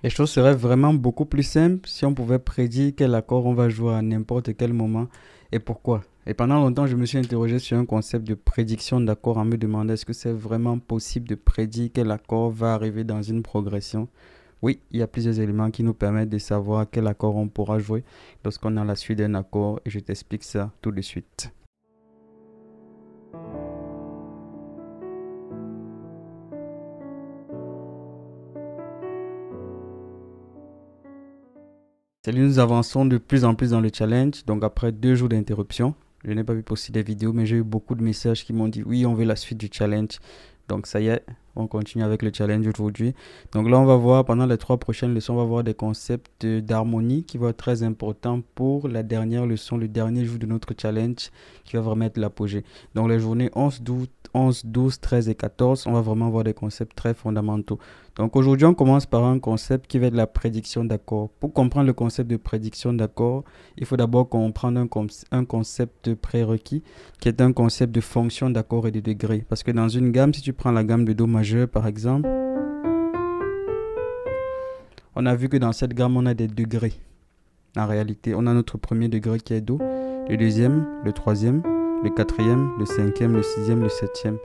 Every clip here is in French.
Les choses seraient vraiment beaucoup plus simples si on pouvait prédire quel accord on va jouer à n'importe quel moment et pourquoi. Et pendant longtemps, je me suis interrogé sur un concept de prédiction d'accord en me demandant est-ce que c'est vraiment possible de prédire quel accord va arriver dans une progression. Oui, il y a plusieurs éléments qui nous permettent de savoir quel accord on pourra jouer lorsqu'on est à la suite d'un accord et je t'explique ça tout de suite. Salut, nous avançons de plus en plus dans le challenge. Donc après 2 jours d'interruption, je n'ai pas pu poster des vidéos, mais j'ai eu beaucoup de messages qui m'ont dit oui, on veut la suite du challenge. Donc ça y est, on continue avec le challenge aujourd'hui. Donc là, on va voir pendant les 3 prochaines leçons, on va voir des concepts d'harmonie qui vont être très importants pour la dernière leçon, le dernier jour de notre challenge qui va vraiment être l'apogée. Donc les journées 11, 12, 13 et 14, on va vraiment voir des concepts très fondamentaux. Donc aujourd'hui, on commence par un concept qui va être la prédiction d'accord. Pour comprendre le concept de prédiction d'accord, il faut d'abord comprendre un concept prérequis qui est un concept de fonction d'accord et de degré. Parce que dans une gamme, si tu prends la gamme de Do majeur par exemple, on a vu que dans cette gamme, on a des degrés. En réalité, on a notre premier degré qui est Do, le deuxième, le troisième, le quatrième, le cinquième, le sixième, le septième.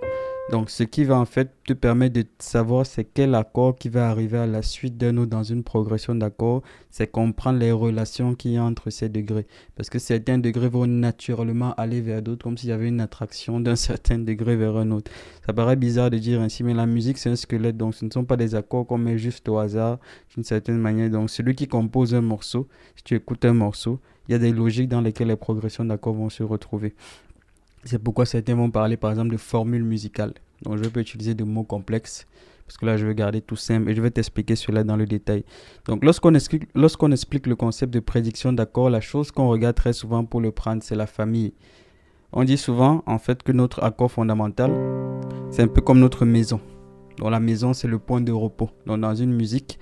Donc, ce qui va en fait te permettre de savoir c'est quel accord qui va arriver à la suite d'un autre dans une progression d'accords, c'est comprendre les relations qu'il y a entre ces degrés. Parce que certains degrés vont naturellement aller vers d'autres, comme s'il y avait une attraction d'un certain degré vers un autre. Ça paraît bizarre de dire ainsi, mais la musique c'est un squelette, donc ce ne sont pas des accords qu'on met juste au hasard, d'une certaine manière. Donc, celui qui compose un morceau, si tu écoutes un morceau, il y a des logiques dans lesquelles les progressions d'accords vont se retrouver. C'est pourquoi certains vont parler par exemple de formule musicale. Donc je peux utiliser des mots complexes parce que là je vais garder tout simple et je vais t'expliquer cela dans le détail. Donc lorsqu'on explique le concept de prédiction d'accord, la chose qu'on regarde très souvent pour le prendre c'est la famille. On dit souvent en fait que notre accord fondamental c'est un peu comme notre maison. Donc la maison c'est le point de repos. Donc dans une musique,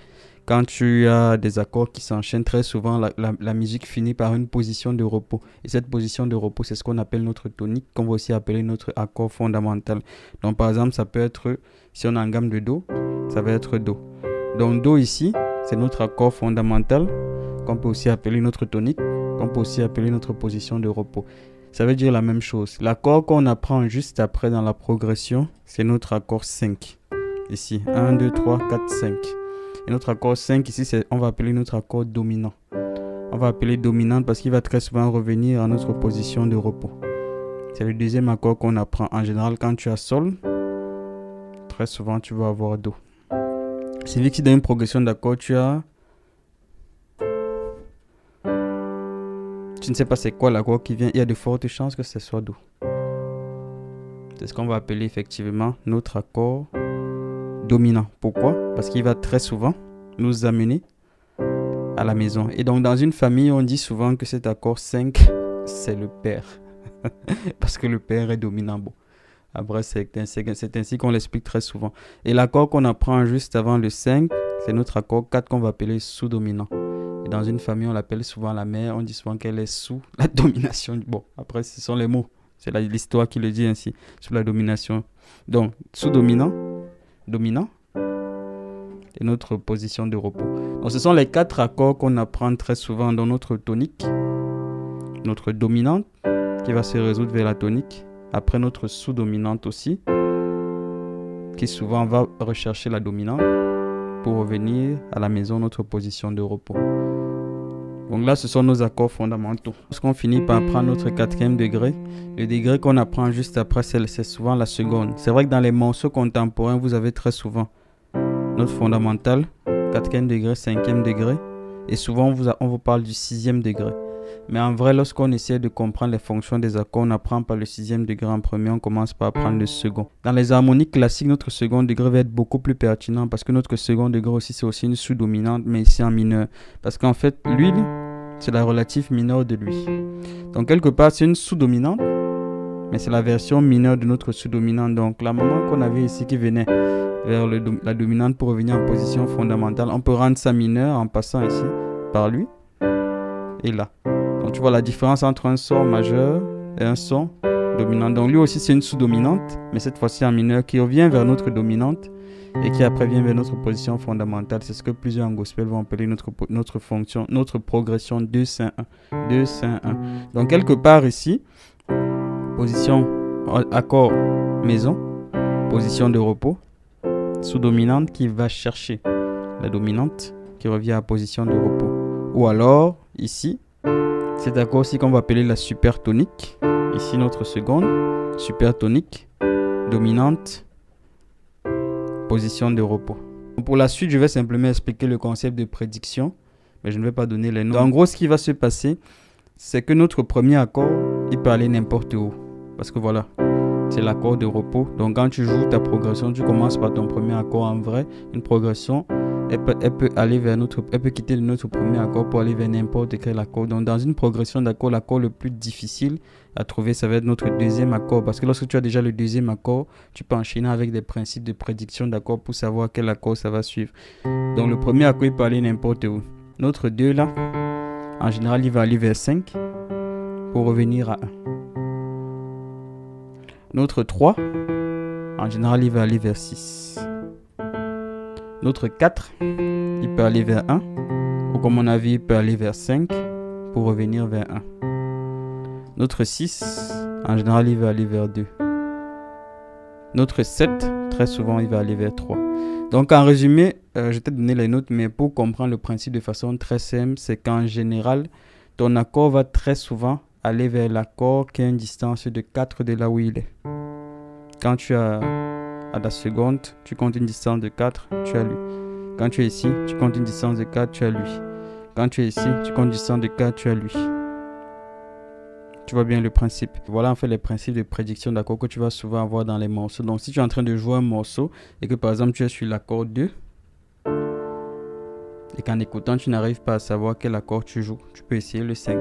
quand tu as des accords qui s'enchaînent très souvent, la musique finit par une position de repos. Et cette position de repos, c'est ce qu'on appelle notre tonique, qu'on va aussi appeler notre accord fondamental. Donc par exemple, ça peut être, si on a une gamme de Do, ça va être Do. Donc Do ici, c'est notre accord fondamental, qu'on peut aussi appeler notre tonique, qu'on peut aussi appeler notre position de repos. Ça veut dire la même chose. L'accord qu'on apprend juste après dans la progression, c'est notre accord 5. Ici, 1, 2, 3, 4, 5. Et notre accord 5 ici, on va appeler notre accord dominant. On va appeler dominant parce qu'il va très souvent revenir à notre position de repos. C'est le deuxième accord qu'on apprend. En général, quand tu as Sol, très souvent tu vas avoir Do. C'est vu que si dans une progression d'accord, tu ne sais pas c'est quoi l'accord qui vient, il y a de fortes chances que ce soit Do. C'est ce qu'on va appeler effectivement notre accord dominant. Pourquoi? Parce qu'il va très souvent nous amener à la maison. Et donc dans une famille, on dit souvent que cet accord 5, c'est le père. Parce que le père est dominant. Bon. Après, c'est ainsi qu'on l'explique très souvent. Et l'accord qu'on apprend juste avant le 5, c'est notre accord 4 qu'on va appeler sous-dominant. Et dans une famille, on l'appelle souvent la mère. On dit souvent qu'elle est sous la domination. Bon, après, ce sont les mots. C'est l'histoire qui le dit ainsi. Sous la domination. Donc, sous-dominant, dominant et notre position de repos. Donc ce sont les 4 accords qu'on apprend très souvent dans notre tonique, notre dominante qui va se résoudre vers la tonique, après notre sous-dominante aussi qui souvent va rechercher la dominante pour revenir à la maison, notre position de repos. Donc là, ce sont nos accords fondamentaux. Lorsqu'on finit par apprendre notre 4e degré, le degré qu'on apprend juste après, c'est souvent la seconde. C'est vrai que dans les morceaux contemporains, vous avez très souvent notre fondamental, 4e degré, 5e degré, et souvent on vous parle du 6e degré. Mais en vrai, lorsqu'on essaie de comprendre les fonctions des accords, on n'apprend pas le 6e degré en premier, on commence par apprendre le second. Dans les harmoniques classiques, notre second degré va être beaucoup plus pertinent parce que notre second degré aussi, c'est aussi une sous-dominante, mais ici en mineur. Parce qu'en fait, l'huile, c'est la relative mineure de lui. Donc quelque part, c'est une sous-dominante, mais c'est la version mineure de notre sous-dominante. Donc la maman qu'on avait ici qui venait vers la dominante pour revenir en position fondamentale, on peut rendre ça mineure en passant ici par lui et là. Donc tu vois la différence entre un son majeur et un son dominante. Donc lui aussi c'est une sous-dominante, mais cette fois-ci en mineur, qui revient vers notre dominante et qui après vient vers notre position fondamentale. C'est ce que plusieurs en gospel vont appeler notre fonction, notre progression 2-5-1. 2-5-1. Donc quelque part ici, position accord maison, position de repos, sous-dominante qui va chercher la dominante qui revient à position de repos. Ou alors ici, cet accord-ci qu'on va appeler la supertonique. Ici notre seconde, supertonique, dominante, position de repos. Pour la suite, je vais simplement expliquer le concept de prédiction, mais je ne vais pas donner les noms. En gros, ce qui va se passer, c'est que notre premier accord, il peut aller n'importe où. Parce que voilà, c'est l'accord de repos. Donc quand tu joues ta progression, tu commences par ton premier accord en vrai. Une progression, elle peut aller vers elle peut quitter notre premier accord pour aller vers n'importe quel accord. Donc dans une progression d'accord, l'accord le plus difficile à trouver, ça va être notre deuxième accord. Parce que lorsque tu as déjà le deuxième accord, tu peux enchaîner avec des principes de prédiction d'accord pour savoir quel accord ça va suivre. Donc le premier accord, il peut aller n'importe où. Notre 2 là, en général, il va aller vers 5 pour revenir à 1. Notre 3, en général, il va aller vers 6. Notre 4, il peut aller vers 1. Ou comme on a vu, il peut aller vers 5 pour revenir vers 1. Notre 6, en général, il va aller vers 2. Notre 7, très souvent, il va aller vers 3. Donc, en résumé, je vais te donner les notes, mais pour comprendre le principe de façon très simple, c'est qu'en général, ton accord va très souvent aller vers l'accord qui a une distance de 4 de là où il est. Quand tu as à la seconde, tu comptes une distance de 4, tu as lui. Quand tu es ici, tu comptes une distance de 4, tu as lui. Quand tu es ici, tu comptes une distance de 4, tu as lui. Tu vois bien le principe. Voilà en fait les principes de prédiction d'accord que tu vas souvent avoir dans les morceaux. Donc si tu es en train de jouer un morceau et que par exemple tu es sur l'accord 2 et qu'en écoutant tu n'arrives pas à savoir quel accord tu joues, tu peux essayer le 5.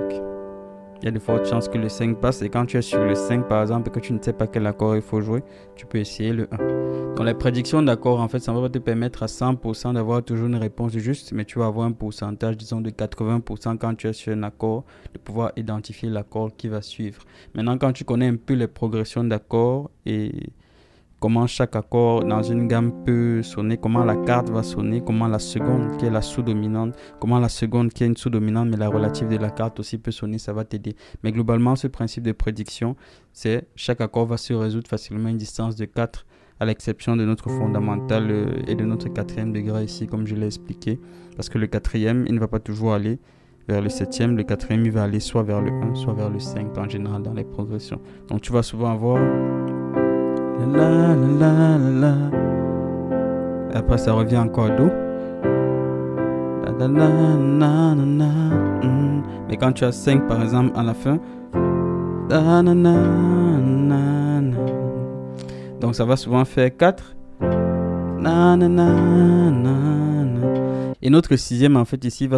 Il y a de fortes chances que le 5 passe et quand tu es sur le 5 par exemple et que tu ne sais pas quel accord il faut jouer, tu peux essayer le 1. Donc les prédictions d'accord en fait ça va pas te permettre à 100% d'avoir toujours une réponse juste, mais tu vas avoir un pourcentage disons de 80% quand tu es sur un accord de pouvoir identifier l'accord qui va suivre. Maintenant quand tu connais un peu les progressions d'accords et comment chaque accord dans une gamme peut sonner, comment la carte va sonner, comment la seconde qui est la sous-dominante, comment la seconde qui est une sous-dominante mais la relative de la carte aussi peut sonner, ça va t'aider. Mais globalement, ce principe de prédiction, c'est chaque accord va se résoudre facilement à une distance de 4 à l'exception de notre fondamental et de notre quatrième degré ici comme je l'ai expliqué. Parce que le quatrième, il ne va pas toujours aller vers le septième, le quatrième, il va aller soit vers le 1, soit vers le 5 en général dans les progressions. Donc tu vas souvent avoir... La, la, la, la, la. Et après ça revient encore à Do. La, la, la, la, la, la. Mais quand tu as 5 par exemple à la fin, la, la, la, la, la. Donc ça va souvent faire 4. La, la, la, la, la. Et notre sixième en fait ici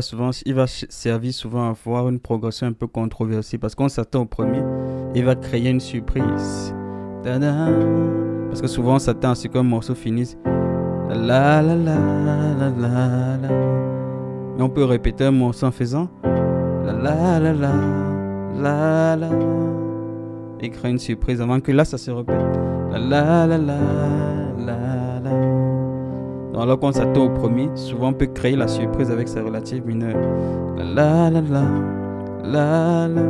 il va servir souvent à avoir une progression un peu controversée parce qu'on s'attend au premier et il va créer une surprise. Parce que souvent on s'attend à ce qu'un morceau finisse la la la la la la. Mais on peut répéter un morceau en faisant la la la la la la et créer une surprise avant que là ça se répète la la la la la la. Donc alors qu'on s'attend au premier, souvent on peut créer la surprise avec sa relative mineure la la la la la la.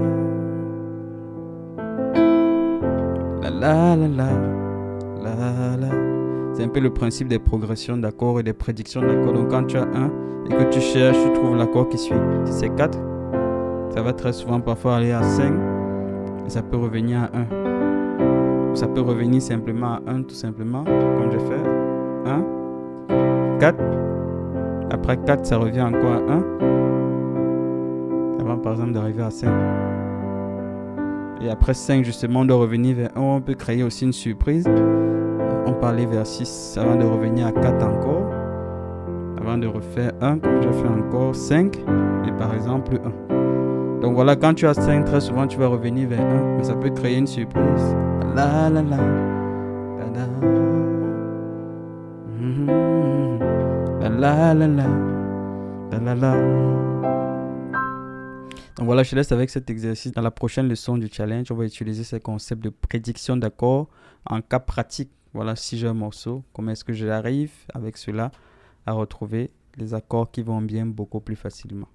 La la la la la. C'est un peu le principe des progressions d'accords et des prédictions d'accords. Donc quand tu as 1 et que tu cherches, tu trouves l'accord qui suit. Si c'est 4, ça va très souvent parfois aller à 5 et ça peut revenir à 1. Ça peut revenir simplement à 1 tout simplement, comme je fais. 1, 4. Après 4, ça revient encore à 1. Avant par exemple d'arriver à 5. Et après 5, justement, on doit revenir vers 1. On peut créer aussi une surprise. On peut aller vers 6 avant de revenir à 4 encore. Avant de refaire 1, comme j'ai fait encore 5. Et par exemple 1. Donc voilà, quand tu as 5, très souvent tu vas revenir vers 1. Mais ça peut créer une surprise. La la la. La la. La la la la. La la la. Donc voilà, je te laisse avec cet exercice. Dans la prochaine leçon du challenge, on va utiliser ce concept de prédiction d'accords en cas pratique. Voilà, si j'ai un morceau, comment est-ce que j'arrive avec cela à retrouver les accords qui vont bien beaucoup plus facilement.